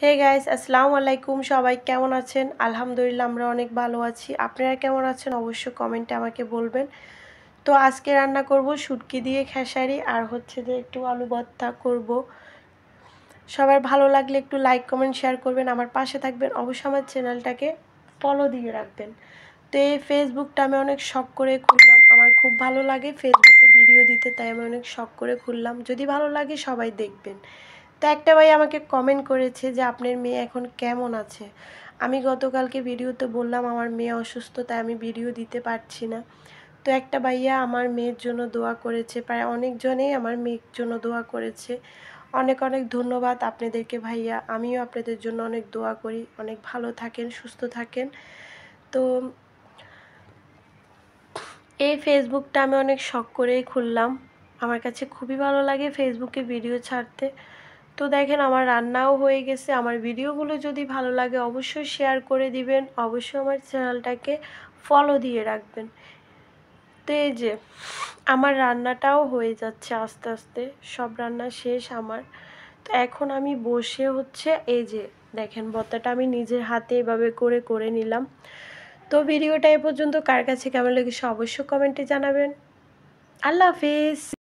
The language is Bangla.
হে গাইস, আসসালামু আলাইকুম। সবাই কেমন আছেন? আলহামদুলিল্লাহ আমরা অনেক ভালো আছি। আপনারা কেমন আছেন অবশ্যই কমেন্টে আমাকে বলবেন। তো আজকে রান্না করব শুটকি দিয়ে খেসারি আর হচ্ছে যে একটু আলু ভর্তা করব। সবার ভালো লাগলে একটু লাইক কমেন্ট শেয়ার করবেন, আমার পাশে থাকবেন, অবশ্যই আমার চ্যানেলটাকে ফলো দিয়ে রাখবেন। তো এই ফেসবুকটা আমি অনেক শখ করে খুললাম, আমার খুব ভালো লাগে ফেসবুকে ভিডিও দিতে, তাই আমি অনেক শখ করে খুললাম। যদি ভালো লাগে সবাই দেখবেন। তো একটা ভাই আমাকে কমেন্ট করেছে যে আপনার মেয়ে এখন কেমন আছে। আমি গতকালকে ভিডিওতে বললাম আমার মেয়ে অসুস্থ, তাই আমি ভিডিও দিতে পারছি না। তো একটা ভাইয়া আমার মেয়ের জন্য দোয়া করেছে, প্রায় অনেকজনেই আমার মেয়ের জন্য দোয়া করেছে। অনেক অনেক ধন্যবাদ আপনাদেরকে ভাইয়া, আমিও আপনাদের জন্য অনেক দোয়া করি। অনেক ভালো থাকেন, সুস্থ থাকেন। তো এই ফেসবুকটা আমি অনেক শখ করেই খুললাম, আমার কাছে খুবই ভালো লাগে ফেসবুকে ভিডিও ছাড়তে। তো দেখেন আমার রান্নাও হয়ে গেছে। আমার ভিডিওগুলো যদি ভালো লাগে অবশ্যই শেয়ার করে দিবেন, অবশ্যই আমার চ্যানেলটাকে ফলো দিয়ে রাখবেন। তো এই যে আমার রান্নাটাও হয়ে যাচ্ছে আস্তে আস্তে, সব রান্না শেষ আমার। তো এখন আমি বসে হচ্ছে এই যে দেখেন ভর্তাটা আমি নিজের হাতে এভাবে করে করে নিলাম। তো ভিডিওটা এ পর্যন্ত কার কাছে কেমন লেগেছে অবশ্যই কমেন্টে জানাবেন। আল্লাহ হাফিজ।